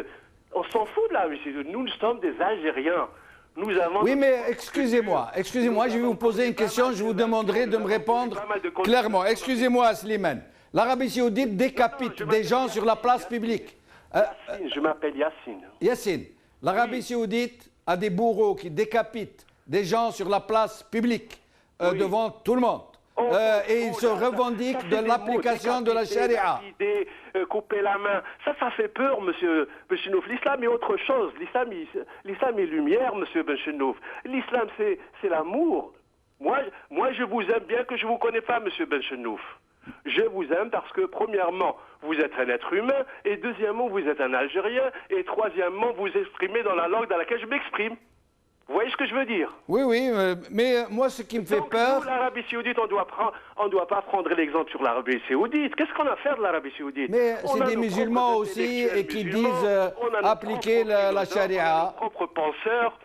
On s'en fout de l'Arabie Saoudite. Nous sommes des Algériens. Nous avons... Oui, mais excusez-moi, je vais vous poser une question, je vous demanderai de me répondre clairement. Excusez-moi, Slimane. L'Arabie Saoudite décapite des gens sur la place publique. Yassine, je m'appelle Yassine. Yassine, l'Arabie Saoudite a des bourreaux qui décapitent des gens sur la place publique devant tout le monde. Et ils se revendiquent de l'application de la charia. Couper la main, ça fait peur, monsieur Benchenouf. L'islam est autre chose. L'islam est lumière, monsieur Benchenouf. L'islam, c'est l'amour. Moi, je vous aime bien que je ne vous connais pas, monsieur Benchenouf. Je vous aime parce que, premièrement, vous êtes un être humain, et deuxièmement, vous êtes un Algérien, et troisièmement, vous exprimez dans la langue dans laquelle je m'exprime. Vous voyez ce que je veux dire? Oui, oui, mais moi, ce qui me fait peur... L'Arabie Saoudite, on doit pas prendre l'exemple sur l'Arabie Saoudite. Qu'est-ce qu'on a à faire de l'Arabie Saoudite? Mais c'est des musulmans aussi et qui disent appliquer la charia. Nos propres penseurs,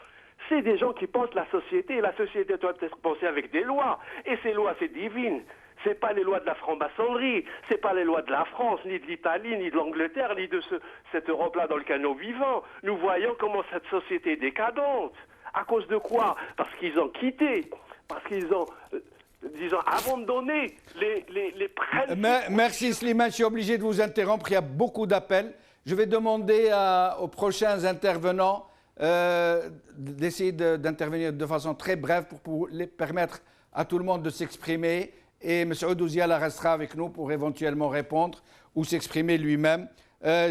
c'est des gens qui pensent la société. Et la société doit être pensée avec des lois. Et ces lois, c'est divine. C'est pas les lois de la franc-maçonnerie, c'est pas les lois de la France, ni de l'Italie, ni de l'Angleterre, ni de cette Europe-là dans laquelle nous vivons. Nous voyons comment cette société est décadente. À cause de quoi? Parce qu'ils ont quitté, parce qu'ils ont, disons, abandonné les principes. Merci Slimane, je suis obligé de vous interrompre, il y a beaucoup d'appels. Je vais demander aux prochains intervenants d'essayer d'intervenir de façon très brève pour permettre à tout le monde de s'exprimer. Et M. Oudiala restera avec nous pour éventuellement répondre ou s'exprimer lui-même.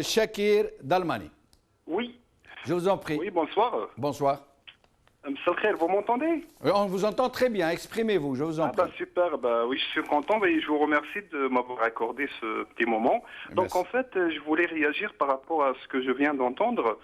Shakir Dalmani. Oui. Je vous en prie. Oui, bonsoir. Bonsoir. Monsieur Khair, vous m'entendez? On vous entend très bien, exprimez-vous, je vous en prie. Super, oui, je suis content et je vous remercie de m'avoir accordé ce petit moment. Donc en fait, je voulais réagir par rapport à ce que je viens d'entendre.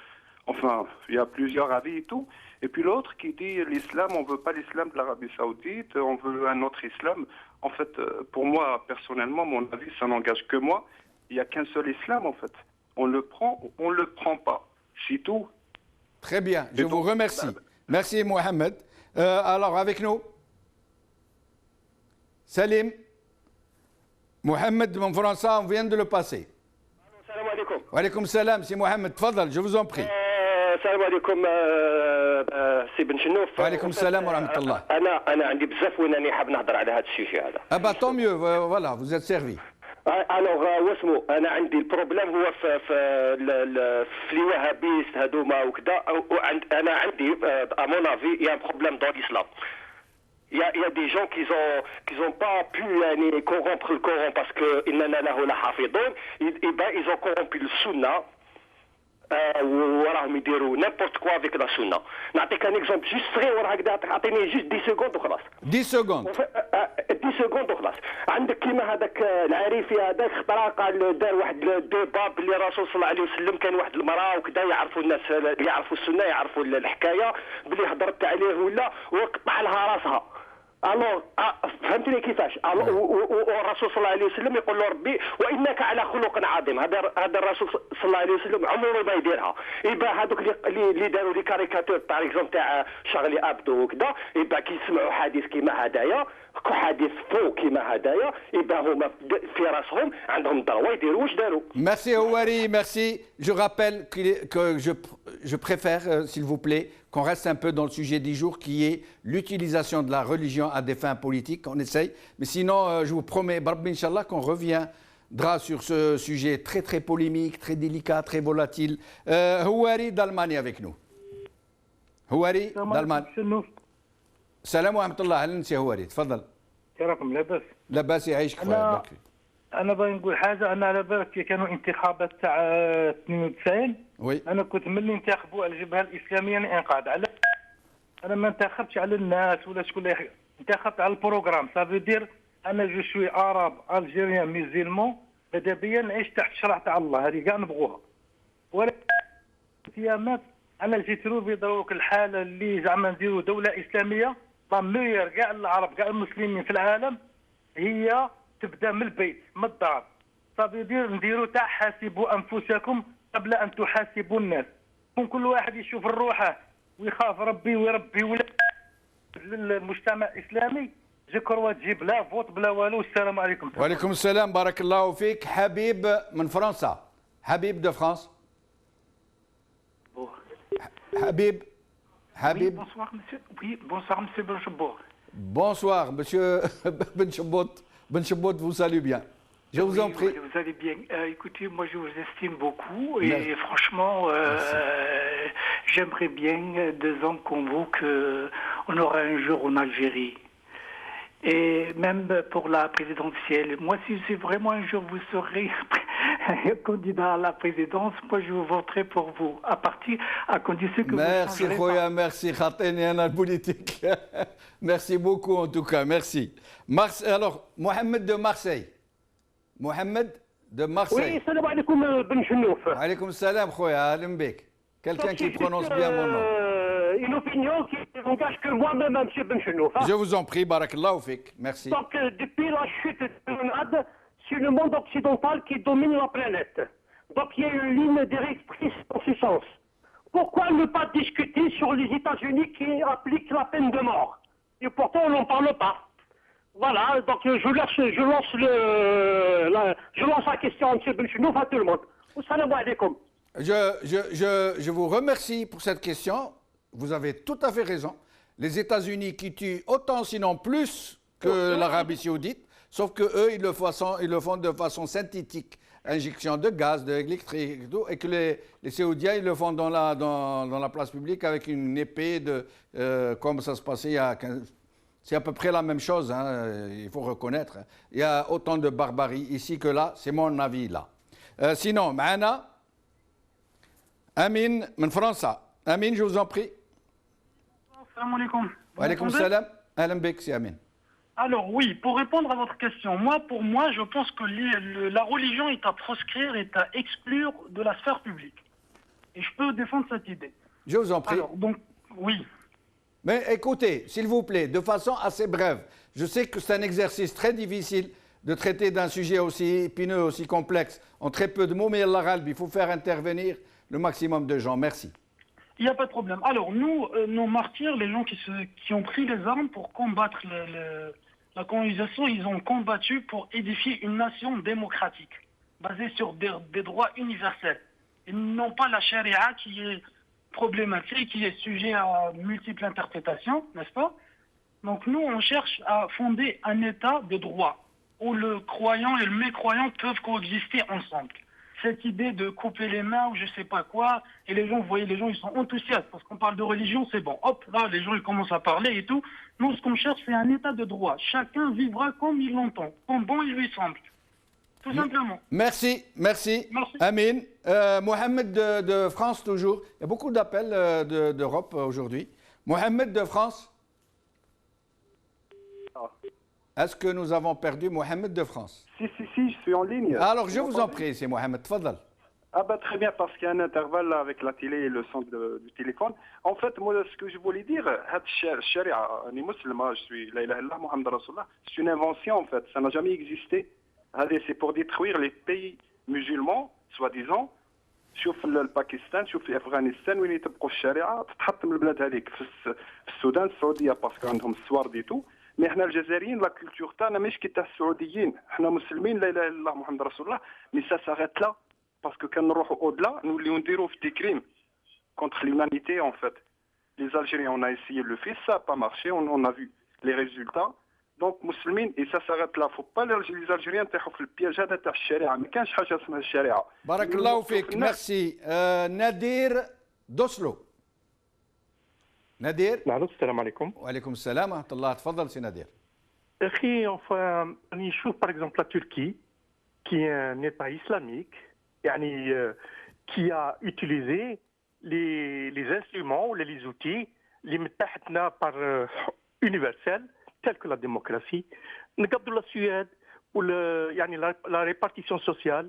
Enfin, il y a plusieurs avis et tout. Et puis l'autre qui dit l'islam, on ne veut pas l'islam de l'Arabie Saoudite, on veut un autre islam. En fait, pour moi, personnellement, mon avis, ça n'engage que moi. Il n'y a qu'un seul islam, en fait. On le prend ou on ne le prend pas. C'est tout. Très bien, je vous remercie. Merci Mohamed. Alors avec nous, Salim. Mohamed mon français, on vient de le passer. Salam alaikum. Wa alaikum salam, c'est Mohamed, tfadal, je vous en prie. Salam alaikum, سي Benchenouf. وعليكم السلام ورحمة الله. أنا عندي بزاف وين راني حاب نهضر على هذا الشيء هذا. Ah bah tant mieux, voilà, vous êtes servi. الوغ واسمو انا عندي البروبليم هو في لي وهابيست هذوما وكذا انا عندي امون افي يا بروبليم دون l'islam. Il y a des gens qui ont pas pu corrompre le Coran parce que inna lahu la hafidun, ils ont corrompu le sunna. وراهم يديروا n'importe quoi avec la sunna. نعطيك ان اكزومبل جوست صغير هكذا، تعطيني جوست 10 سكوند وخلاص. 10 سكوند 10 سكوند وخلاص. عندك كيما هذاك العريفي هذاك خطرا قال دار واحد الديبا باللي الرسول صلى الله عليه وسلم كان واحد المراه وكذا، يعرفوا الناس يعرفوا السنه يعرفوا الحكايه باللي هضرت عليه ولا وقطع لها راسها. الوغ فهمتني كيفاش؟ والرسول صلى الله عليه وسلم يقول له ربي وانك على خلق عظيم. هذا الرسول صلى الله عليه وسلم عمره ما يديرها. يبقى هذوك اللي داروا لي كاريكاتور باغ اكزومبل تاع شارلي ابدو وكذا، يبقى كيسمعوا حديث كيما هدايا، حديث فوق كيما هدايا، يبقى هما في راسهم عندهم الضروه يديروا واش داروا. Merci Houari, merci. Je rappelle que je préfère, s'il vous plaît, qu'on reste un peu dans le sujet du jour, qui est l'utilisation de la religion à des fins politiques. On essaye. Mais sinon, je vous promets, Barbi Inch'Allah, qu'on reviendra sur ce sujet très très polémique, très délicat, très volatile. Houari d'Allemagne avec nous. Houari d'Allemagne. السلام ورحمة الله. أهلا يا هواري، تفضل. كيراكم لاباس؟ لاباس يعيشك خويا. أنا باغي نقول حاجة. أنا على بالك كانوا انتخابات تاع 92. وي. أنا كنت ملي انتخبوا الجبهة الإسلامية انقاد على. أنا ما انتخبتش على الناس ولا شكون، انتخبت على البروغرام. سافو دير أنا جو شوي أراب ألجيريان ميزيلمون، ماذا بيا نعيش تحت الشرع تاع الله، هذه كاع نبغوها. ولكن ايامات أنا جيت روبي دروك الحالة اللي زعما نديروا دولة إسلامية ضمير كاع العرب كاع المسلمين في العالم، هي تبدا من البيت من الدار. صافي نديروا تاع حاسبوا انفسكم قبل ان تحاسبوا الناس. يكون كل واحد يشوف روحه ويخاف ربي ويربي ولا المجتمع الاسلامي، ذكر تجيب لا فوت بلا والو. السلام عليكم. وعليكم السلام، بارك الله فيك. حبيب من فرنسا، حبيب دو فرانس. حبيب. Oui, bonsoir, monsieur. Oui, bonsoir, monsieur Benchebot. Bonsoir, monsieur Benchebot vous salue bien. Je vous en prie. Vous allez bien. Écoutez, moi, je vous estime beaucoup et franchement, j'aimerais bien, des hommes comme vous, qu'on aura un jour en Algérie. Et même pour la présidentielle. Moi, si vraiment un jour vous serez candidat à la présidence, moi je vous voterai pour vous, à condition que merci, vous Khoya, merci. Politique. Merci beaucoup en tout cas, merci. Alors, Mohamed de Marseille. Mohamed de Marseille. Oui, salam alaikum Ben Chenouf. Alaikum salam, Khoya, Alim Bek. Quelqu'un qui prononce bien mon nom. Une opinion qui n'engage que moi-même, M. Ben Chenouf. Je vous en prie, barakallahu fik. Merci. Donc, depuis la chute de Grenade, c'est le monde occidental qui domine la planète. Donc il y a une ligne directrice dans ce sens. Pourquoi ne pas discuter sur les États-Unis qui appliquent la peine de mort? Et pourtant on n'en parle pas. Voilà, donc je lance la question à M. Benchenouf, à tout le monde. Assalamu alaikum. Je vous remercie pour cette question. Vous avez tout à fait raison. Les États-Unis qui tuent autant, sinon plus, que l'Arabie Saoudite. Sauf que eux, ils le font de façon synthétique, injection de gaz, d'électrique, et que les Saoudiens, ils le font dans la place publique avec une épée comme ça se passait il y a 15. C'est à peu près la même chose, hein, il faut reconnaître. Il y a autant de barbarie ici que là, c'est mon avis là. Sinon, Maana, Amin, من فرنسا. Amin, je vous en prie. Salam alaikum. Wa alaikum salam. Ahlan bik, c'est Amin. Alors oui, pour répondre à votre question, pour moi, je pense que la religion est à proscrire, est à exclure de la sphère publique. Et je peux défendre cette idée. Je vous en prie. Alors, donc, oui. Mais écoutez, s'il vous plaît, de façon assez brève, je sais que c'est un exercice très difficile de traiter d'un sujet aussi épineux, aussi complexe, en très peu de mots, mais il faut faire intervenir le maximum de gens. Merci. Il n'y a pas de problème. Alors, nous, nos martyrs, les gens qui ont pris les armes pour combattre la colonisation, ils ont combattu pour édifier une nation démocratique, basée sur des droits universels. Et non pas la charia qui est problématique, qui est sujet à multiples interprétations, n'est-ce pas? Donc nous, on cherche à fonder un état de droit, où le croyant et le mécroyant peuvent coexister ensemble. Cette idée de couper les mains ou je sais pas quoi, et les gens, vous voyez, les gens, ils sont enthousiastes, parce qu'on parle de religion, c'est bon. Hop, là, les gens, ils commencent à parler et tout. Nous, ce qu'on cherche, c'est un état de droit. Chacun vivra comme il l'entend, comme bon il lui semble. Tout simplement. Merci. Amin. Mohamed de France, toujours. Il y a beaucoup d'appels d'Europe aujourd'hui. Mohamed de France. Est-ce que nous avons perdu Mohamed de France? Si, je suis en ligne. Alors, je vous en prie, c'est Mohamed. Tfadal. Ah bah très bien, parce qu'il y a un intervalle là avec la télé et le son du téléphone. En fait, moi, ce que je voulais dire, Sharia, ni musulman, je suis la ilaha illallah, Muhammad Rasulullah, c'est une invention en fait, ça n'a jamais existé. C'est pour détruire les pays musulmans, soi-disant. شوف الباكستان شوف افغانستان وين يطبقوا الشريعه تتحط من البلاد هذيك في السودان السعوديه باسكو عندهم السوار ديتو مي حنا الجزائريين لا كولتور تاعنا ماشي كي تاع السعوديين حنا مسلمين لا اله الا الله محمد رسول الله مي سا ساريت لا باسكو كنروحوا اودلا نوليو نديروا في دي كريم contre l'humanité en fait. Les Algériens on a essayé de le faire, ça n'a pas marché, on a vu les résultats. Donc مسلمين et ça s'arrête là. Faut pas les Algériens تاعوا في البياج هذا تاع الشريعه، ما كانش حاجه اسمها الشريعه. بارك الله فيك، ميرسي. نادير دوسلو. نادير. السلام عليكم. وعليكم السلام ورحمه الله، تفضل سي نادير. اخي enfin نشوف par exemple la Turquie qui est un état islamique يعني qui a utilisé les instruments ou les outils اللي متاحتنا par universel telle que la démocratie, نقبضوا la Suède ou يعني la répartition sociale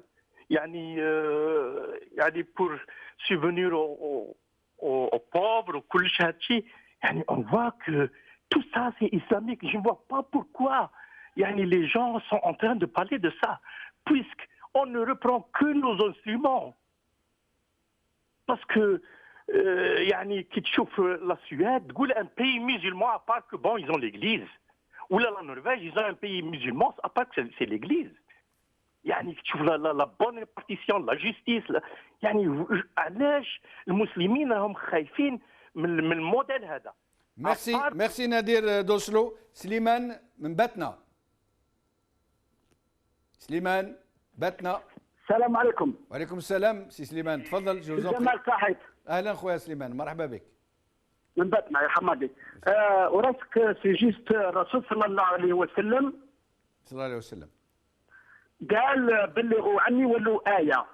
يعني يعني pour subvenir aux pauvres ou كل شيء يعني on voit que tout ça c'est islamique. Je ne vois pas pourquoi يعني les gens sont en train de parler de ça puisqu'on ne reprend que nos instruments parce que يعني كي تشوف la Suède تقول un pays musulman à part que bon ils ont l'église ou là la Norvège ils ont un pays musulman à part que c'est l'église يعني تشوف la bonne répartition la justice يعني علاش المسلمين راهم خايفين من الموديل هذا. ميرسي نادير دوسلو. سليمان من باتنا. سليمان باتنا. السلام عليكم. وعليكم السلام سي سليمان، تفضل. جمال صاحب. اهلا خويا سليمان، مرحبا بك. من باتنا يا حمادي. وراسك سي جيست الرسول صلى الله عليه وسلم صلى الله عليه وسلم قال بلغوا عني ولو آية.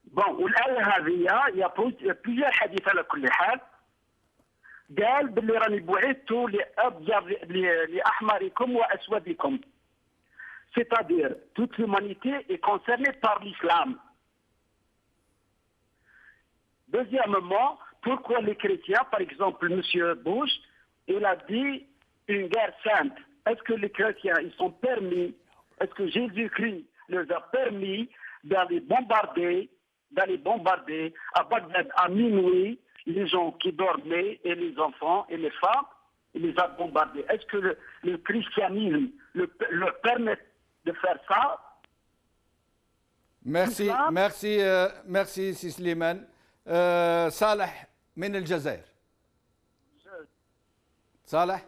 بون والآية هذه يا بليزيور حديث على كل حال. قال باللي راني بعثت لأحمركم وأسودكم. C'est-à-dire, toute l'humanité est concernée par l'islam. Deuxièmement, pourquoi les chrétiens, par exemple, M. Bush, il a dit une guerre sainte. Est-ce que les chrétiens, ils sont permis, est-ce que Jésus-Christ leur a permis d'aller bombarder à Bagdad à minuit, les gens qui dormaient et les enfants et les femmes, il les a bombardés. Est-ce que le christianisme leur permet de faire ça? Merci سي سليمان. صالح من الجزائر. صالح.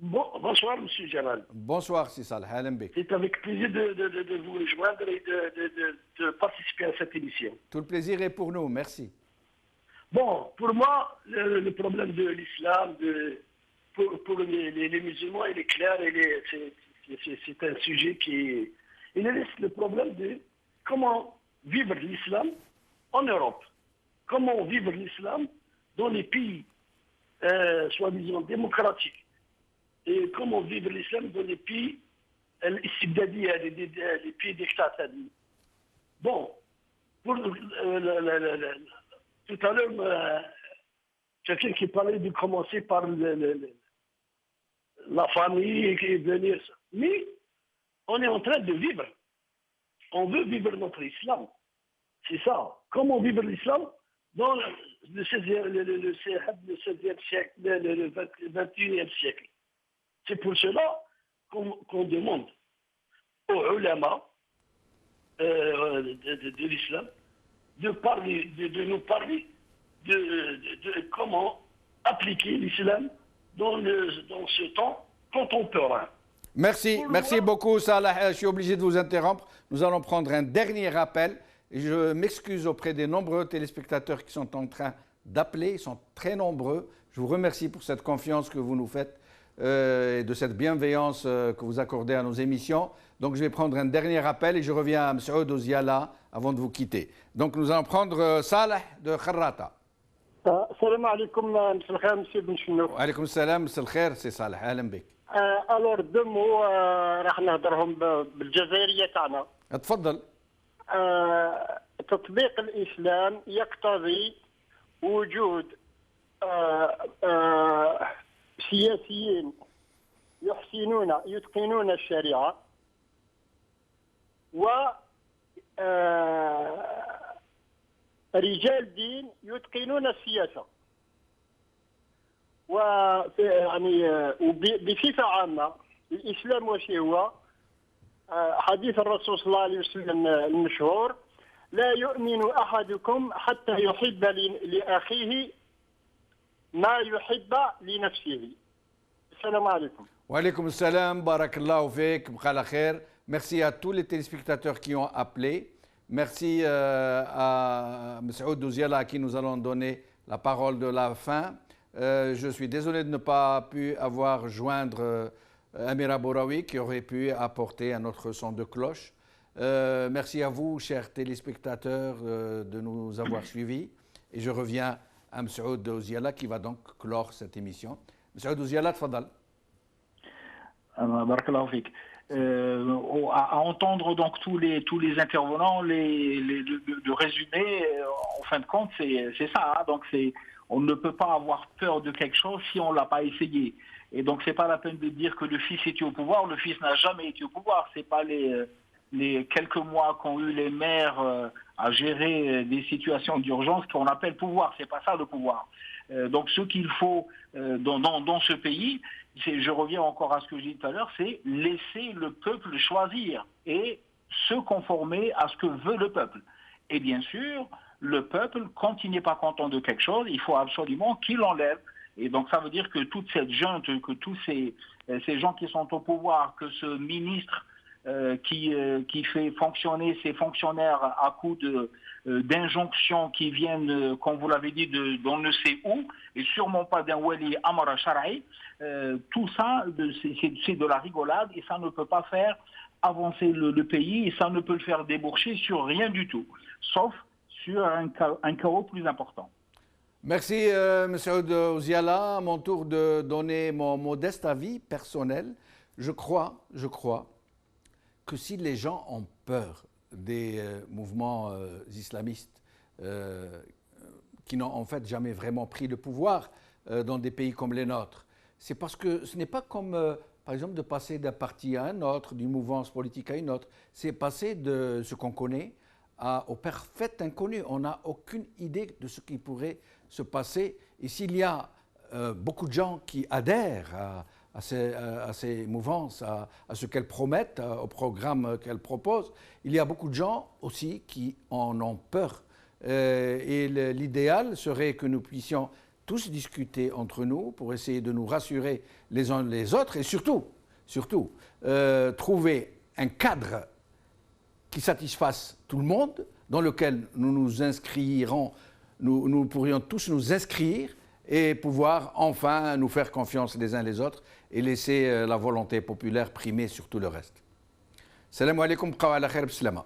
Bonsoir, M. Jalal. Bonsoir, si Salah. Alan Bek. C'est avec plaisir de vous rejoindre et de participer à cette émission. Tout le plaisir est pour nous, merci. Bon, pour moi, le problème de l'islam, pour les musulmans, il est clair, c'est un sujet qui... Il reste le problème de comment vivre l'islam en Europe. Comment vivre l'islam dans les pays soi-disant démocratiques. Et comment vivre l'islam dans les pays les pays dictateurs. Bon, pour, tout à l'heure, quelqu'un qui parlait de commencer par la famille et venir. Mais on est en train de vivre. On veut vivre notre islam. C'est ça. Comment vivre l'islam dans le 16e siècle, le 21e siècle. C'est pour cela qu'on demande aux ulama de l'islam de nous parler de comment appliquer l'islam dans ce temps contemporain. Merci beaucoup Salah. Je suis obligé de vous interrompre. Nous allons prendre un dernier appel. Je m'excuse auprès des nombreux téléspectateurs qui sont en train d'appeler. Ils sont très nombreux. Je vous remercie pour cette confiance que vous nous faites et de cette bienveillance que vous accordez à nos émissions. Donc je vais prendre un dernier appel et je reviens à Msaoud Ouziala avant de vous quitter. Donc nous allons prendre Salah de Kharrata. Salam alaikum, monsieur Ben Chenouf. Alaikum salam, c'est le khair, c'est Salah. Ahlan bik. Alors deux mots راح نهضرهم بالجزائرية تاعنا. اتفضل. تطبيق الإسلام يقتضي وجود سياسيين يتقنون الشريعة و رجال دين يتقنون السياسة بصفة عامة الإسلام واش هو حديث الرسول صلى الله عليه وسلم المشهور لا يؤمن أحدكم حتى يحب لأخيه ما يحب لنفسه. السلام عليكم. وعليكم السلام, barakallahu fik, b'khala khair. Merci à tous les téléspectateurs qui ont appelé. Merci à Moussaoud Ouziala à qui nous allons donner la parole de la fin. Je suis désolé de ne pas pu avoir joindre Amira Bouraoui qui aurait pu apporter un autre son de cloche. Merci à vous, chers téléspectateurs, de nous avoir suivis. Et je reviens à Moussaoud Ouziala qui va donc clore cette émission. Moussaoud Ouziala, tfadal. Barakallahu fik. À entendre donc tous les intervenants, le résumé, en fin de compte, c'est ça. Hein, donc on ne peut pas avoir peur de quelque chose si on ne l'a pas essayé. Et donc c'est pas la peine de dire que le fils était au pouvoir. Le fils n'a jamais été au pouvoir. C'est pas les quelques mois qu'ont eu les maires à gérer des situations d'urgence qu'on appelle pouvoir. C'est pas ça le pouvoir. Donc ce qu'il faut dans ce pays, je reviens encore à ce que je disais tout à l'heure, c'est laisser le peuple choisir et se conformer à ce que veut le peuple. Et bien sûr, le peuple, quand il n'est pas content de quelque chose, il faut absolument qu'il l'enlève. Et donc ça veut dire que toute cette junte, que tous ces gens qui sont au pouvoir, que ce ministre qui fait fonctionner ses fonctionnaires à coup d'injonctions qui viennent, comme vous l'avez dit, d'on ne sait où, et sûrement pas d'un wali amara shara'i, tout ça, c'est de la rigolade et ça ne peut pas faire avancer le pays et ça ne peut le faire déboucher sur rien du tout, sauf sur un chaos plus important. Merci, M. Ouziala. À mon tour de donner mon modeste avis personnel. Je crois que si les gens ont peur des mouvements islamistes qui n'ont en fait jamais vraiment pris le pouvoir dans des pays comme les nôtres, c'est parce que ce n'est pas comme, par exemple, de passer d'un parti à un autre, d'une mouvance politique à une autre. C'est passer de ce qu'on connaît au parfait inconnu. On n'a aucune idée de ce qui pourrait se passer. Et s'il y a beaucoup de gens qui adhèrent à ces mouvances, à ce qu'elles promettent, au programme qu'elles proposent, il y a beaucoup de gens aussi qui en ont peur. Et l'idéal serait que nous puissions tous discuter entre nous pour essayer de nous rassurer les uns les autres et surtout trouver un cadre qui satisfasse tout le monde, dans lequel nous nous inscrirons, nous pourrions tous nous inscrire et pouvoir enfin nous faire confiance les uns les autres et laisser la volonté populaire primer sur tout le reste. Salam alaikum, bqaw ala khair, bislama.